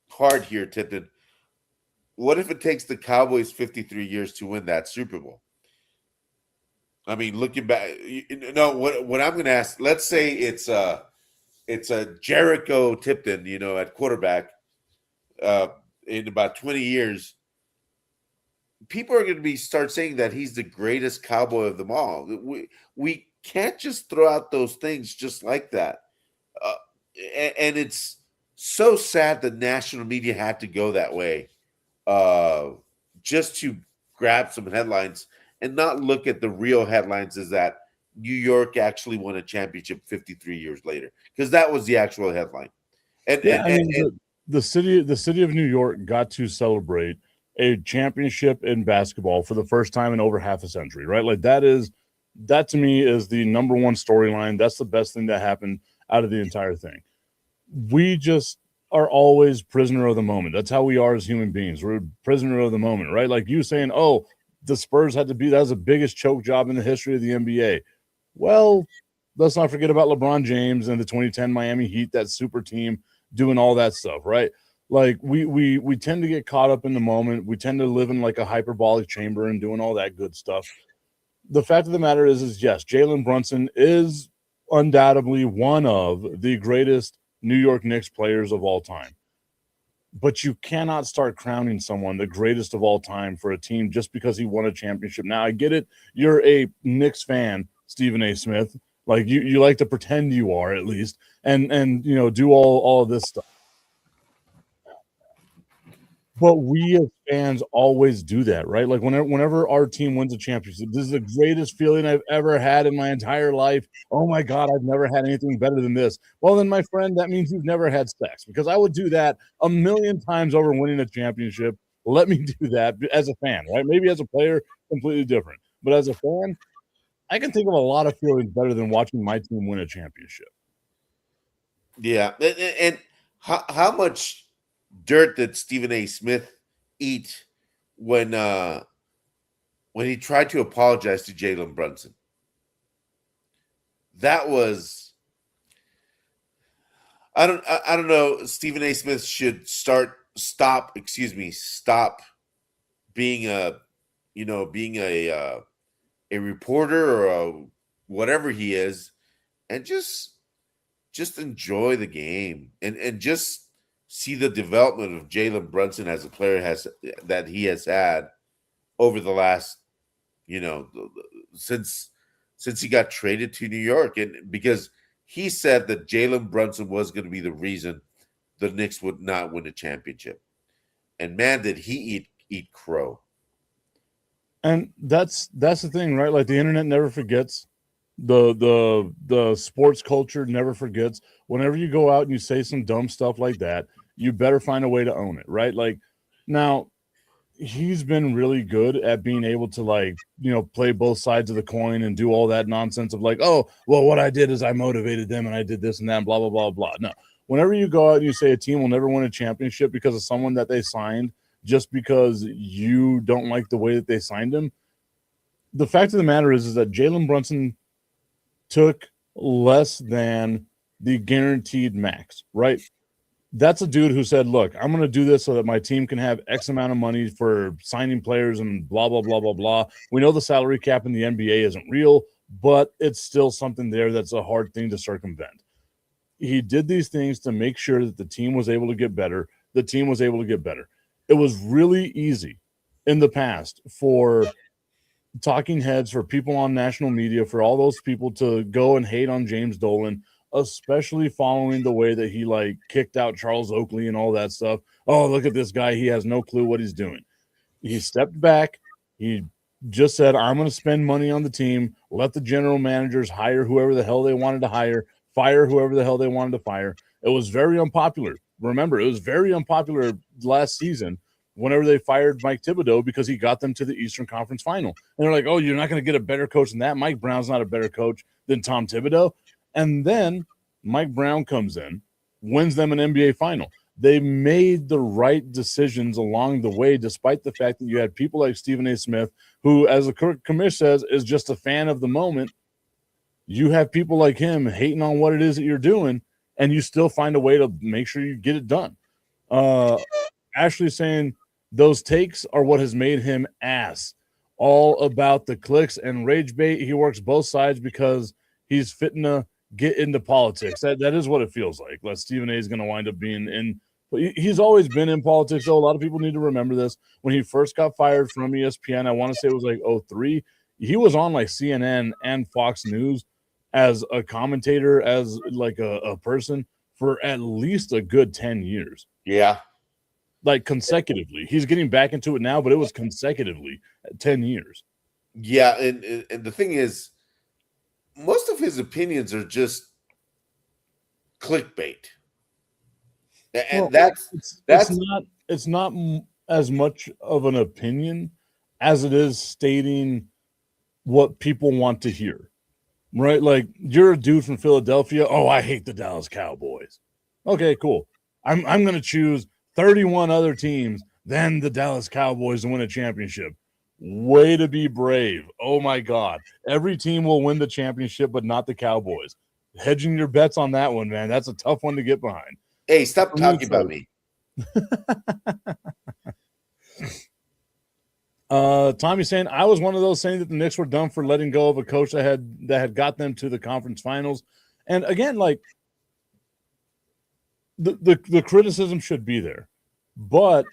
hard here, Tipton. What if it takes the Cowboys 53 years to win that Super Bowl? I mean, looking back, what I'm going to ask, let's say it's a Jericho Tipton, at quarterback, in about 20 years, people are going to start saying that he's the greatest Cowboy of them all. We can't just throw out those things just like that. And it's so sad the national media had to go that way, just to grab some headlines and not look at the real headlines is that New York actually won a championship 53 years later, because that was the actual headline. The city of New York got to celebrate a championship in basketball for the first time in over half a century, right? Like that to me is the number one storyline. That's the best thing that happened out of the entire thing. We just are always prisoner of the moment. That's how we are as human beings. We're prisoner of the moment, right? Like you saying, oh, the Spurs that was the biggest choke job in the history of the NBA. Well, let's not forget about LeBron James and the 2010 Miami Heat, that super team doing all that stuff, right? Like we tend to get caught up in the moment. We tend to live in like a hyperbolic chamber and doing all that good stuff. The fact of the matter is yes, Jalen Brunson is undoubtedly one of the greatest New York Knicks players of all time. But you cannot start crowning someone the greatest of all time for a team just because he won a championship. Now, I get it. You're a Knicks fan, Stephen A. Smith. Like you like to pretend you are at least, and do all of this stuff. But we as fans always do that, right? Like whenever our team wins a championship, this is the greatest feeling I've ever had in my entire life. Oh my God, I've never had anything better than this. Well, then, my friend, that means you've never had sex because I would do that a million times over winning a championship. Let me do that as a fan, right? Maybe as a player, completely different. But as a fan, I can think of a lot of feelings better than watching my team win a championship. Yeah, and how much dirt did Stephen A. Smith eat when he tried to apologize to Jalen Brunson? That was I don't know. Stephen A. Smith should stop being a reporter or whatever he is, and just enjoy the game and just see the development of Jalen Brunson as a player that he has had over the last, since he got traded to New York, and because he said that Jalen Brunson was going to be the reason the Knicks would not win a championship, and man, did he eat crow. And that's the thing, right? Like the internet never forgets. The sports culture never forgets. Whenever you go out and you say some dumb stuff like that, you better find a way to own it, right? Like now he's been really good at being able to play both sides of the coin and do all that nonsense of like, oh, well, what I did is I motivated them and I did this and that and blah, blah, blah, blah. No, whenever you go out and you say a team will never win a championship because of someone that they signed just because you don't like the way that they signed him, the fact of the matter is that Jalen Brunson took less than the guaranteed max, right? That's a dude who said, look, I'm going to do this so that my team can have X amount of money for signing players and blah, blah, blah, blah, blah. We know the salary cap in the NBA isn't real, but it's still something there that's a hard thing to circumvent. He did these things to make sure that the team was able to get better. The team was able to get better. It was really easy in the past for talking heads, for people on national media, for all those people to go and hate on James Dolan, especially following the way that he kicked out Charles Oakley and all that stuff. Oh, look at this guy. He has no clue what he's doing. He stepped back. He just said, I'm going to spend money on the team, let the general managers hire whoever the hell they wanted to hire, fire whoever the hell they wanted to fire. It was very unpopular. Remember, it was very unpopular last season whenever they fired Mike Thibodeau because he got them to the Eastern Conference Final. And they're like, oh, you're not going to get a better coach than that. Mike Brown's not a better coach than Tom Thibodeau. And then Mike Brown comes in, wins them an NBA final. They made the right decisions along the way, despite the fact that you had people like Stephen A. Smith, who, as the commish says, is just a fan of the moment. You have people like him hating on what it is that you're doing, and you still find a way to make sure you get it done. Ashley saying those takes are what has made him ass. All about the clicks and rage bait. He works both sides because he's fitting to get into politics. That is what it feels like. Stephen A. is going to wind up being in. He's always been in politics, though. A lot of people need to remember this. When he first got fired from ESPN, I want to say it was 2003, he was on CNN and Fox News as a commentator, as a person for at least a good 10 years. Yeah. Consecutively. He's getting back into it now, but it was consecutively 10 years. Yeah, and the thing is, most of his opinions are just clickbait. And it's not as much of an opinion as it is stating what people want to hear. Right? You're a dude from Philadelphia. Oh, I hate the Dallas Cowboys. Okay, cool. I'm going to choose 31 other teams than the Dallas Cowboys to win a championship. Way to be brave. Oh, my God. Every team will win the championship, but not the Cowboys. Hedging your bets on that one, man. That's a tough one to get behind. Hey, stop talking about me. Tommy saying, I was one of those saying that the Knicks were dumb for letting go of a coach that had got them to the conference finals. And again, the criticism should be there. But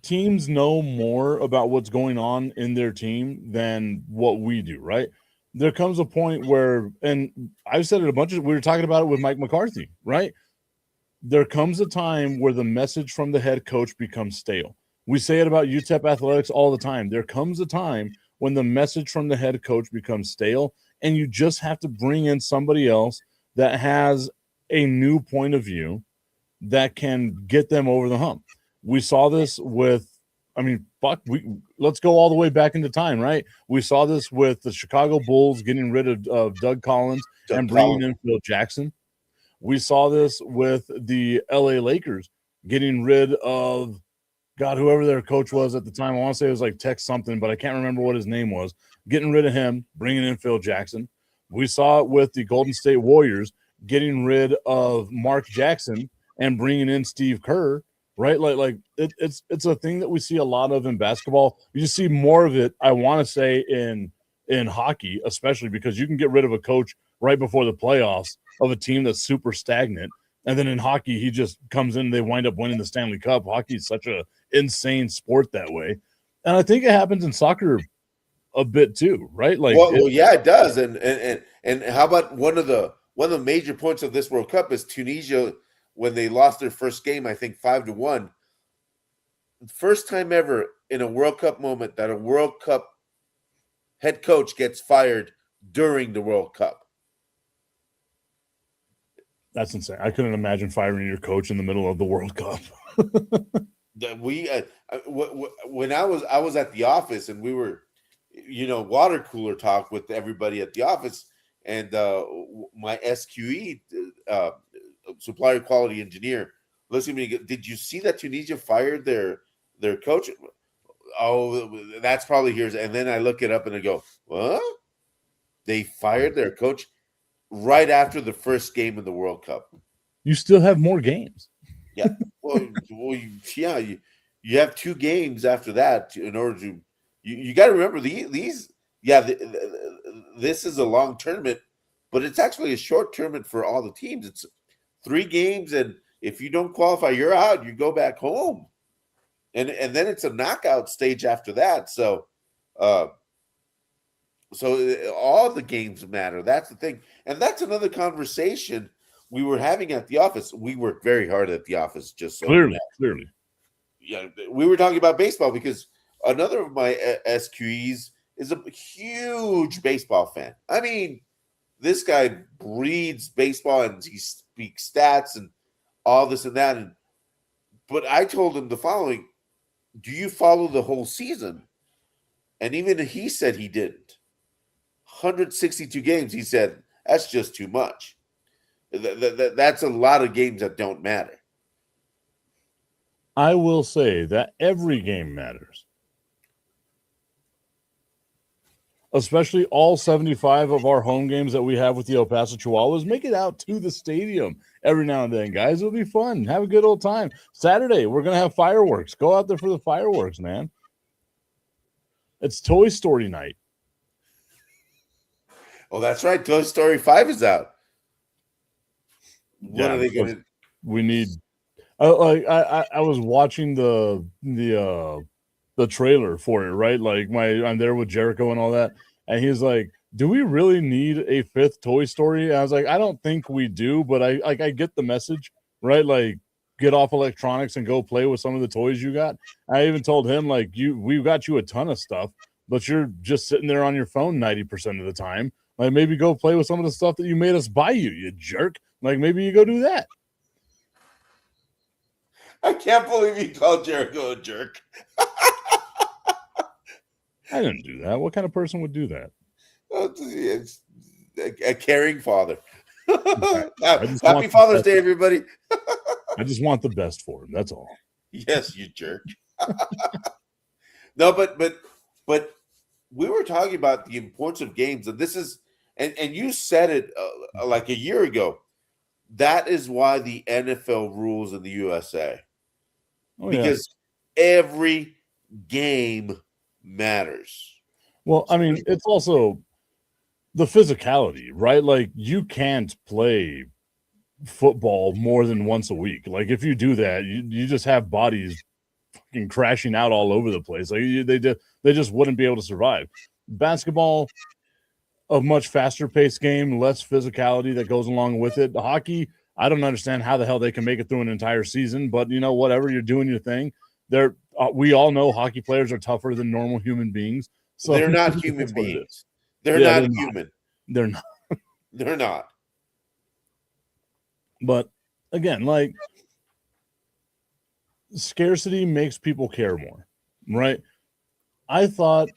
teams know more about what's going on in their team than what we do, right? There comes a point where, and I've said it we were talking about it with Mike McCarthy, right? there comes a time where the message from the head coach becomes stale. We say it about UTEP athletics all the time. There comes a time when the message from the head coach becomes stale, and you just have to bring in somebody else that has a new point of view that can get them over the hump. We saw this with, let's go all the way back into time, right? We saw this with the Chicago Bulls getting rid of Doug Collins and bringing in Phil Jackson. We saw this with the LA Lakers getting rid of, God, whoever their coach was at the time. I want to say it was like Tex something, but I can't remember what his name was. Getting rid of him, bringing in Phil Jackson. We saw it with the Golden State Warriors getting rid of Mark Jackson and bringing in Steve Kerr, right? It's a thing that we see a lot of in basketball. You just see more of it, I want to say, in hockey, especially because you can get rid of a coach right before the playoffs of a team that's super stagnant. And then in hockey, he just comes in, they wind up winning the Stanley Cup. Hockey is such an insane sport that way. And I think it happens in soccer a bit too, right? Yeah, it does. And how about one of the major points of this World Cup is Tunisia, when they lost their first game, I think 5-1. First time ever in a World Cup moment that a World Cup head coach gets fired during the World Cup. That's insane. I couldn't imagine firing your coach in the middle of the World Cup. When I was at the office and we were, water cooler talk with everybody at the office, and my SQE supplier quality engineer listening to me, did you see that Tunisia fired their coach? Oh, that's probably here. And then I look it up and I go, what? They fired their coach right after the first game of the World Cup. You still have more games. Yeah. You have 2 games after that in order to. You got to remember these. Yeah, this is a long tournament, but it's actually a short tournament for all the teams. It's 3 games, and if you don't qualify, you're out. You go back home, and then it's a knockout stage after that. So all the games matter. That's the thing, and that's another conversation we were having at the office. We worked very hard at the office, just so clearly. Yeah, we were talking about baseball because another of my SQEs is a huge baseball fan. I mean, this guy breeds baseball and he speaks stats and all this and that. But I told him the following: do you follow the whole season? And even he said he didn't. 162 games, he said, that's just too much. That's a lot of games that don't matter. I will say that every game matters. Especially all 75 of our home games that we have with the El Paso Chihuahuas. Make it out to the stadium every now and then, guys. It'll be fun. Have a good old time. Saturday, we're going to have fireworks. Go out there for the fireworks, man. It's Toy Story night. Oh, that's right. Toy Story 5 is out. What are they going to? We need. I was watching the trailer for it, right? Like I'm there with Jericho and all that, and he's like, "Do we really need a 5th Toy Story?" And I was like, "I don't think we do, but I get the message, right? Like, get off electronics and go play with some of the toys you got." I even told him, like, we've got you a ton of stuff, but you're just sitting there on your phone 90% of the time. Like, maybe go play with some of the stuff that you made us buy you jerk. Like, maybe you go do that. I can't believe you called Jericho a jerk. I didn't do that. What kind of person would do that? It's a caring father. Happy Father's Day, everybody. I just want the best for him. That's all. Yes, you jerk. No, but we were talking about the importance of games, and this is, and you said it like a year ago. That is why the NFL rules in the USA. Oh, because every game matters. Well, I mean, it's also the physicality, right? Like, you can't play football more than once a week. Like, if you do that, you just have bodies fucking crashing out all over the place. Like, they just wouldn't be able to survive. Basketball, a much faster paced game, less physicality that goes along with it. The hockey, I don't understand how the hell they can make it through an entire season, but whatever, you're doing your thing. We all know hockey players are tougher than normal human beings. So They're not human that's what it is. beings. They're Yeah, not they're not. human. They're not. They're not. But again, like, scarcity makes people care more, right? I thought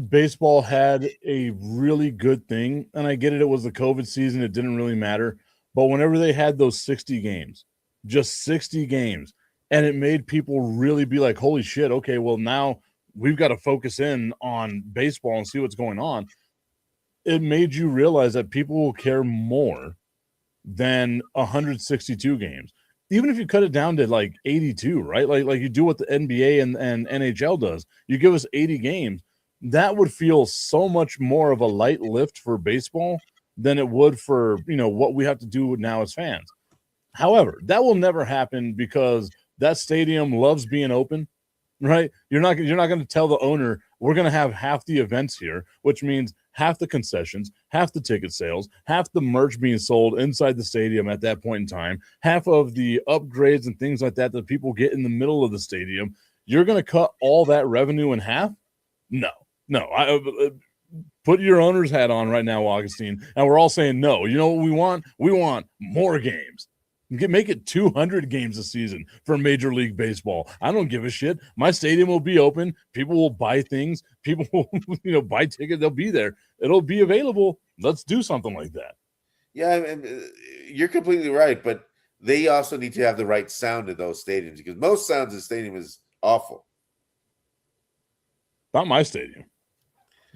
baseball had a really good thing, and I get it. It was the COVID season. It didn't really matter. But whenever they had those 60 games, just 60 games, and it made people really be like, holy shit, okay, well, now we've got to focus in on baseball and see what's going on. It made you realize that people will care more than 162 games. Even if you cut it down to like 82, right? Like you do what the NBA and NHL does. You give us 80 games. That would feel so much more of a light lift for baseball than it would for, what we have to do now as fans. However, that will never happen because that stadium loves being open, right? You're not going to tell the owner we're going to have half the events here, which means half the concessions, half the ticket sales, half the merch being sold inside the stadium at that point in time, half of the upgrades and things like that that people get in the middle of the stadium. You're going to cut all that revenue in half? No. Put your owner's hat on right now, Augustine, and we're all saying no. You know what we want? We want more games. Make it 200 games a season for Major League Baseball. I don't give a shit. My stadium will be open. People will buy things. People will, buy tickets. They'll be there. It'll be available. Let's do something like that. Yeah, you're completely right, but they also need to have the right sound in those stadiums because most sounds in the stadium is awful. Not my stadium.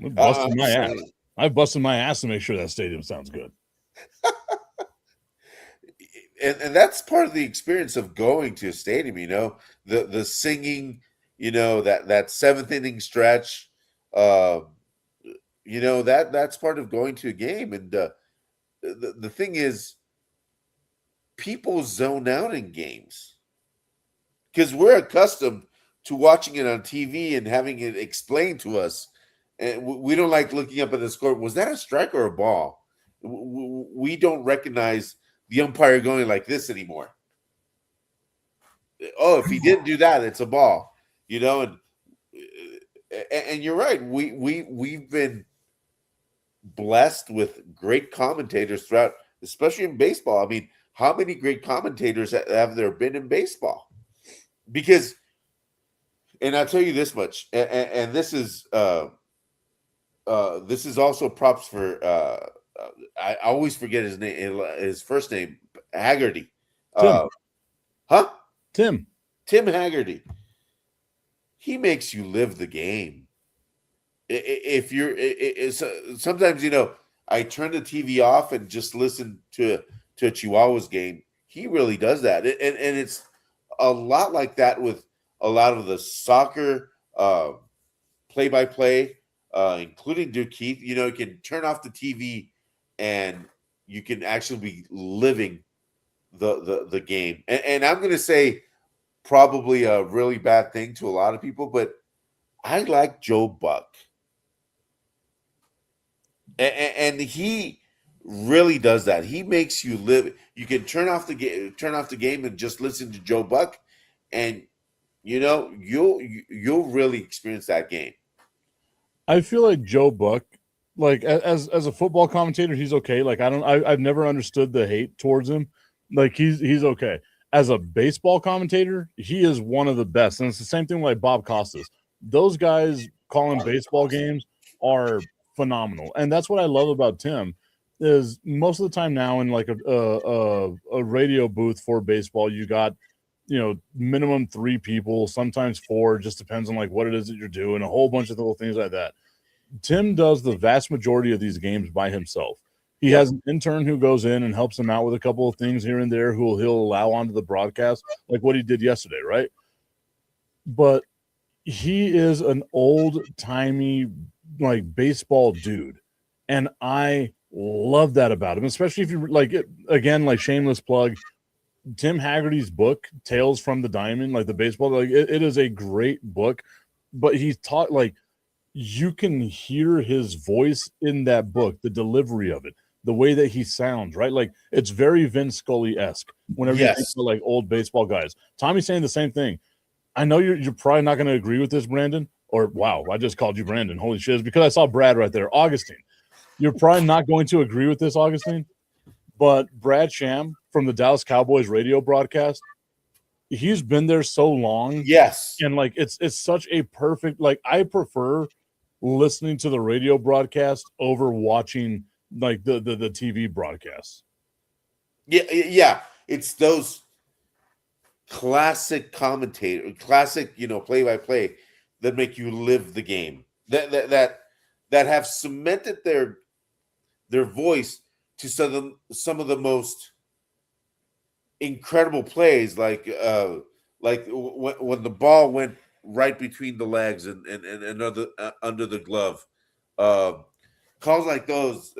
I'm busting my ass. I've busted my ass to make sure that stadium sounds good. And that's part of the experience of going to a stadium, the singing, that seventh inning stretch, that's part of going to a game. And the thing is, people zone out in games because we're accustomed to watching it on TV and having it explained to us. And we don't like looking up at the score. Was that a strike or a ball? We don't recognize the umpire going like this anymore. Oh, if he didn't do that, it's a ball, and you're right. We've been blessed with great commentators throughout, especially in baseball. I mean, how many great commentators have there been in baseball? Because, and I'll tell you this much, and this is also props for I always forget his name, his first name, Haggerty. Tim Haggerty. He makes you live the game. If you're, sometimes I turn the TV off and just listen to a Chihuahuas game. He really does that, and it's a lot like that with a lot of the soccer play-by-play, including Duke Keith. You can turn off the TV and you can actually be living the game. And I'm going to say probably a really bad thing to a lot of people, but I like Joe Buck. And he really does that. He makes you live. You can turn off the game and just listen to Joe Buck, and you'll really experience that game. I feel like Joe Buck, like as a football commentator, he's okay. Like I've never understood the hate towards him. Like he's okay. As a baseball commentator, he is one of the best. And it's the same thing like Bob Costas. Those guys calling baseball games are phenomenal. And that's what I love about Tim is most of the time now in like a radio booth for baseball, you got, minimum 3 people, sometimes 4, just depends on like what it is that you're doing, a whole bunch of little things like that. Tim does the vast majority of these games by himself. He has an intern who goes in and helps him out with a couple of things here and there who he'll allow onto the broadcast, like what he did yesterday, right? But he is an old-timey, like, baseball dude, and I love that about him, especially if you, like, again, like, shameless plug, Tim Haggerty's book, Tales from the Diamond, like the baseball, like it is a great book, but he's taught, like, you can hear his voice in that book, the delivery of it. the way that he sounds, right? Like it's very Vin Scully-esque whenever you think Yes. of like old baseball guys. Tommy's saying the same thing. I know you're probably not going to agree with this, Brandon. Or wow, I just called you Brandon. Holy shit! It's because I saw Brad right there. Augustine. You're probably not going to agree with this, Augustine. But Brad Sham from the Dallas Cowboys radio broadcast, he's been there so long. Yes. And like it's such a perfect, like I prefer listening to the radio broadcast over watching like the TV broadcasts. Yeah. It's those classic classic, play-by-play that make you live the game. That have cemented their voice to some of the most incredible plays, like when the ball went right between the legs and under the glove, calls like those,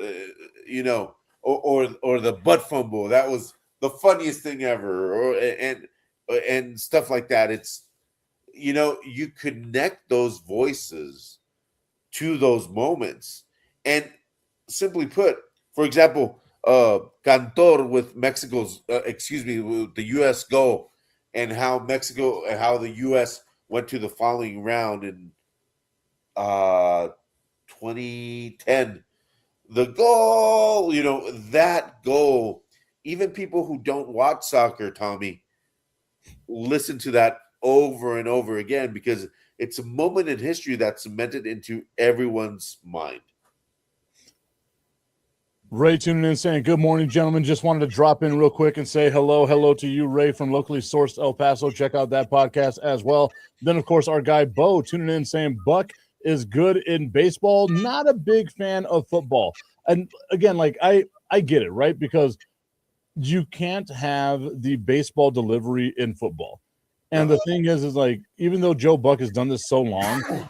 or the butt fumble. That was the funniest thing ever, and stuff like that. It's you connect those voices to those moments, and simply put, for example, Cantor with with the U.S. goal, and how the U.S. went to the following round in 2010. The goal, that goal, even people who don't watch soccer, Tommy, listen to that over and over again because it's a moment in history that's cemented into everyone's mind. Ray tuning in saying, good morning, gentlemen. Just wanted to drop in real quick and say hello to you, Ray, from locally sourced El Paso. Check out that podcast as well. Then, of course, our guy Bo tuning in saying Buck is good in baseball, not a big fan of football. And again, like I get it, right? Because you can't have the baseball delivery in football. And the thing is like, even though Joe Buck has done this so long,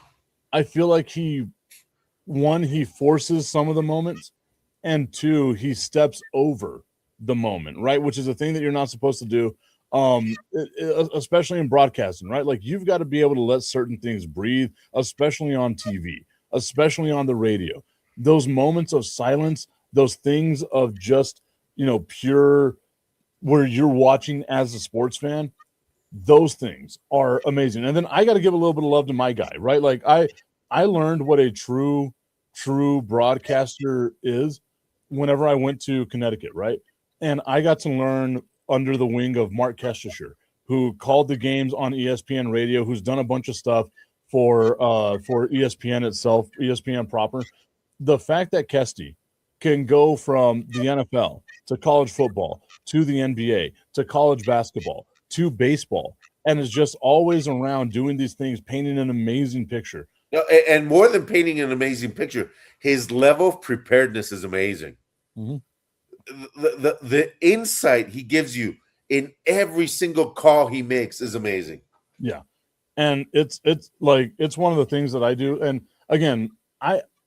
I feel like he forces some of the moments, and two, he steps over the moment, right? Which is a thing that you're not supposed to do, especially in broadcasting, right? Like you've got to be able to let certain things breathe, especially on TV, especially on the radio. Those moments of silence, those things of just, pure where you're watching as a sports fan, those things are amazing. And then I got to give a little bit of love to my guy, right? Like I learned what a true broadcaster is whenever I went to Connecticut, right? And I got to learn under the wing of Mark Kestisher, who called the games on ESPN radio, who's done a bunch of stuff for ESPN itself, ESPN proper. The fact that Kesty can go from the NFL to college football to the NBA to college basketball to baseball and is just always around doing these things, painting an amazing picture. And more than painting an amazing picture, his level of preparedness is amazing. Mm-hmm. The insight he gives you in every single call he makes is amazing. Yeah. And it's like, it's one of the things that I do. And again,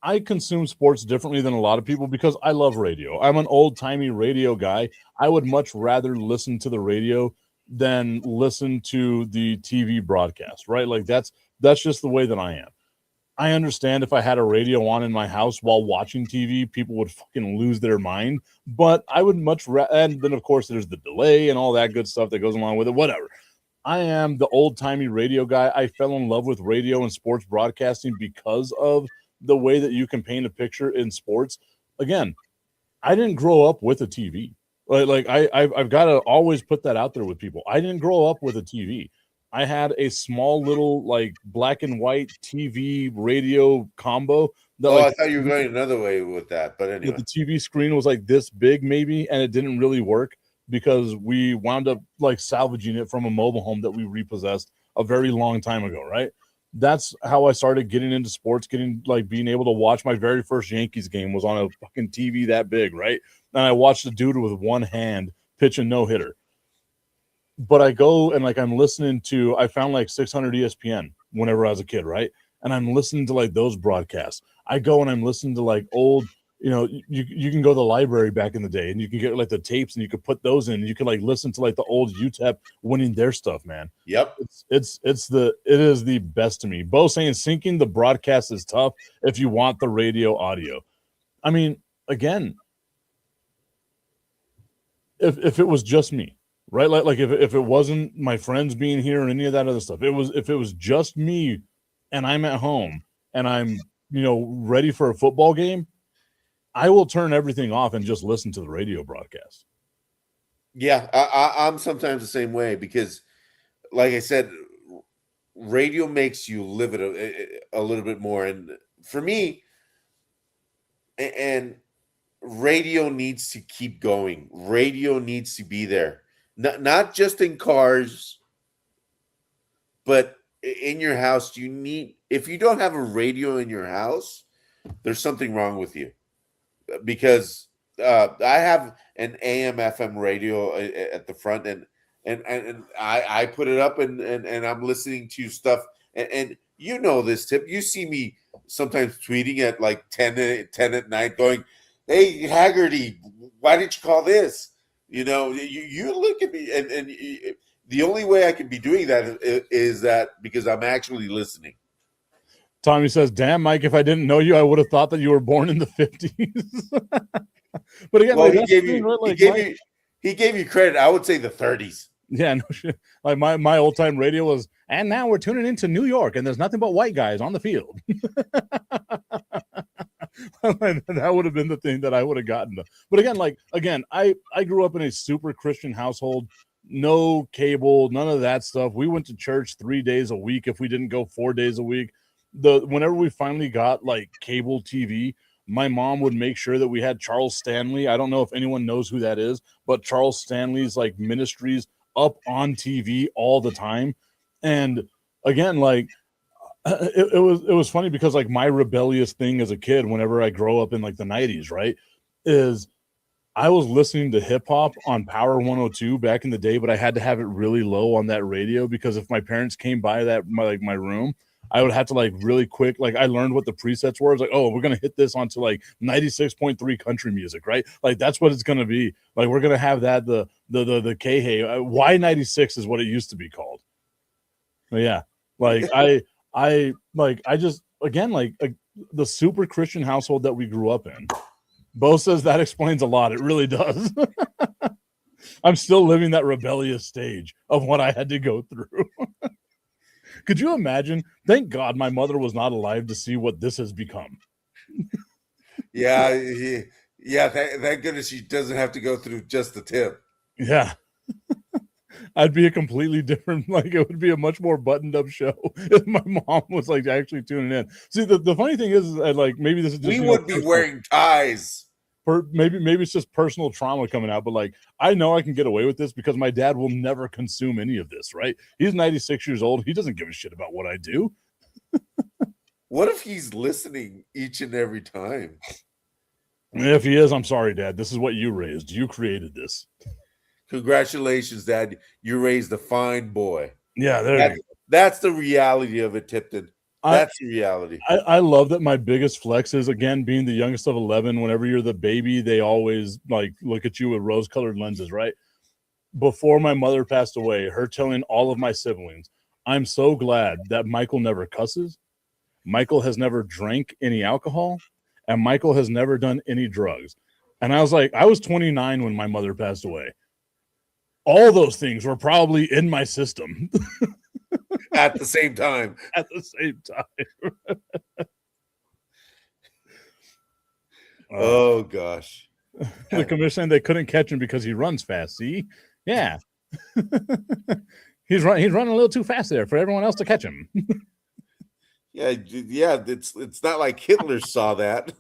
I consume sports differently than a lot of people because I love radio. I'm an old-timey radio guy. I would much rather listen to the radio than listen to the TV broadcast, right? Like that's just the way that I am. I understand if I had a radio on in my house while watching TV, people would fucking lose their mind. But I would much rather, and then of course there's the delay and all that good stuff that goes along with it, whatever. I am the old-timey radio guy. I fell in love with radio and sports broadcasting because of the way that you can paint a picture in sports. Again, I didn't grow up with a TV. Like I've got to always put that out there with people. I didn't grow up with a TV. I had a small little like black and white TV radio combo. That, I thought you were going another way with that, but anyway. The TV screen was like this big maybe, and it didn't really work because we wound up like salvaging it from a mobile home that we repossessed a very long time ago, right? That's how I started getting into sports, being able to watch. My very first Yankees game was on a fucking TV that big, right? And I watched a dude with one hand pitch a no-hitter. But I go and like I'm listening to, I found like 600 ESPN whenever I was a kid, right? And I'm listening to like those broadcasts. I go and I'm listening to like old, you can go to the library back in the day and you can get like the tapes and you could put those in and you can like listen to like the old UTEP winning their stuff, man. Yep. It is the best to me. Bo saying syncing the broadcast is tough if you want the radio audio. I mean, again, if it was just me, right? Like if it wasn't my friends being here or any of that other stuff, if it was just me and I'm at home and I'm, ready for a football game, I will turn everything off and just listen to the radio broadcast. Yeah, I'm sometimes the same way because, like I said, radio makes you live it a little bit more. And for me, and radio needs to keep going. Radio needs to be there, not just in cars, but in your house. You need, if you don't have a radio in your house, there's something wrong with you. Because I have an AM FM radio at the front, and I put it up, and I'm listening to stuff, and you know this, Tip. You see me sometimes tweeting at like 10 at night, going, "Hey Haggerty, why didn't you call this?" You look at me, and the only way I can be doing that is that because I'm actually listening. Tommy says, "Damn, Mike, if I didn't know you, I would have thought that you were born in the 50s." But again, well, like, he gave you credit. I would say the 30s. Yeah, no shit. Like my old time radio was, and now we're tuning into New York, and there's nothing but white guys on the field. That would have been the thing that I would have gotten to. But again, I grew up in a super Christian household. No cable, none of that stuff. We went to church 3 days a week if we didn't go 4 days a week. Whenever we finally got like cable TV, my mom would make sure that we had Charles Stanley. I don't know if anyone knows who that is, but Charles Stanley's like ministries up on TV all the time. And again, like it was funny because like my rebellious thing as a kid, whenever I grow up in like the 90s, right, is I was listening to hip hop on Power 102 back in the day, but I had to have it really low on that radio because if my parents came by my room, I would have to like really quick, like I learned what the presets were. I was like, oh, we're going to hit this onto like 96.3 country music, right? Like that's what it's going to be. Like we're going to have that, the K-Hey, Y96 is what it used to be called. But yeah, like I just, again, like the super Christian household that we grew up in. Bo says that explains a lot. It really does. I'm still living that rebellious stage of what I had to go through. Could you imagine? Thank God my mother was not alive to see what this has become. Yeah. Thank goodness she doesn't have to go through just the Tip. Yeah. I'd be a completely different, like it would be a much more buttoned up show if my mom was like actually tuning in. See, the funny thing is like maybe this is just, we would be wearing ties. Maybe it's just personal trauma coming out, but like I know I can get away with this because my dad will never consume any of this, right? He's 96 years old. He doesn't give a shit about what I do. What if he's listening each and every time? If he is, I'm sorry, Dad. This is what you raised. You created this. Congratulations, Dad. You raised a fine boy. Yeah, that's the reality of it, Tipton. That's the reality. I love that my biggest flex is, again, being the youngest of 11. Whenever you're the baby, they always like look at you with rose-colored lenses, right? Before my mother passed away, her telling all of my siblings, I'm so glad that Michael never cusses, Michael has never drank any alcohol, and Michael has never done any drugs. And I was like, I was 29 when my mother passed away. All those things were probably in my system. At the same time. At the same time. Oh, gosh. The commission, they couldn't catch him because he runs fast. See? Yeah. He's running a little too fast there for everyone else to catch him. Yeah. It's not like Hitler saw that.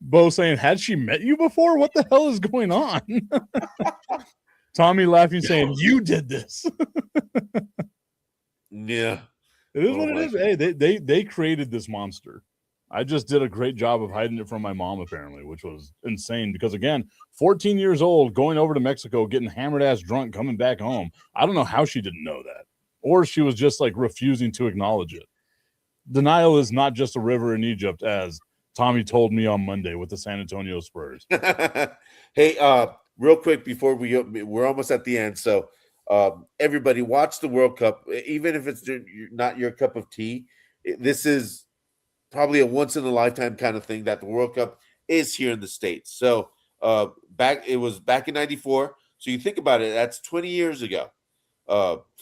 Bo saying, had she met you before? What the hell is going on? Tommy laughing, saying, you did this. Yeah. It is what it is. Hey, they created this monster. I just did a great job of hiding it from my mom, apparently, which was insane because, again, 14 years old, going over to Mexico, getting hammered ass drunk, coming back home. I don't know how she didn't know that. Or she was just like refusing to acknowledge it. Denial is not just a river in Egypt, as Tommy told me on Monday with the San Antonio Spurs. Hey, real quick before we're almost at the end. So everybody watch the World Cup, even if it's not your cup of tea. This is probably a once in a lifetime kind of thing that the World Cup is here in the States. So It was back in '94. So you think about it, that's 20 years ago,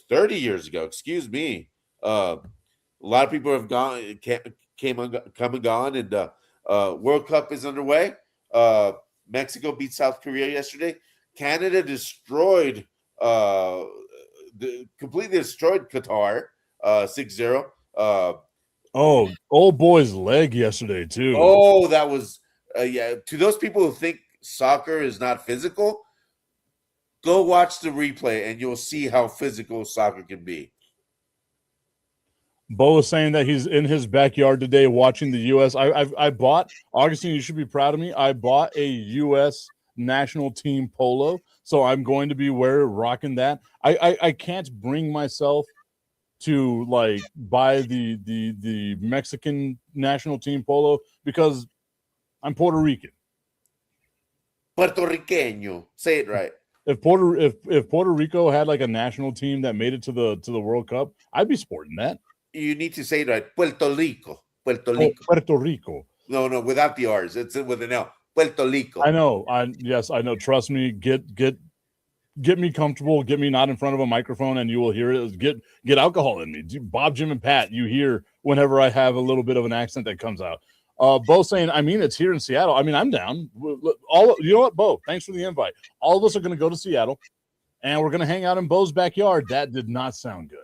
30 years ago. Excuse me. A lot of people have come and gone, and World Cup is underway. Mexico beat South Korea yesterday. Canada completely destroyed Qatar 6-0. Old boy's leg yesterday too. Oh, that was yeah. To those people who think soccer is not physical, go watch the replay and you'll see how physical soccer can be. Bo is saying that he's in his backyard today watching the U.S. I bought, Augustine, you should be proud of me. I bought a U.S. national team polo, so I'm going to be rocking that. I can't bring myself to like buy the Mexican national team polo because I'm Puerto Rican. Puerto Riqueño. Say it right. If Puerto Rico had like a national team that made it to the World Cup, I'd be sporting that. You need to say it right. Puerto Rico. Puerto Rico. Oh, Puerto Rico. No, without the R's. It's with an L. Puerto Rico. I know. Yes, I know. Trust me. Get me comfortable. Get me not in front of a microphone, and you will hear it. Get alcohol in me. Bob, Jim, and Pat. You hear whenever I have a little bit of an accent that comes out. Bo saying, I mean, it's here in Seattle. I mean, I'm down. You know what, Bo? Thanks for the invite. All of us are going to go to Seattle, and we're going to hang out in Bo's backyard. That did not sound good.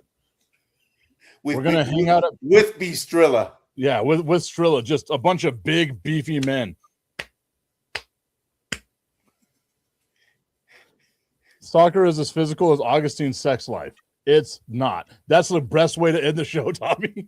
We're going to hang out with Strilla. Yeah, with Strilla, just a bunch of big, beefy men. Soccer is as physical as Augustine's sex life. It's not. That's the best way to end the show, Tommy.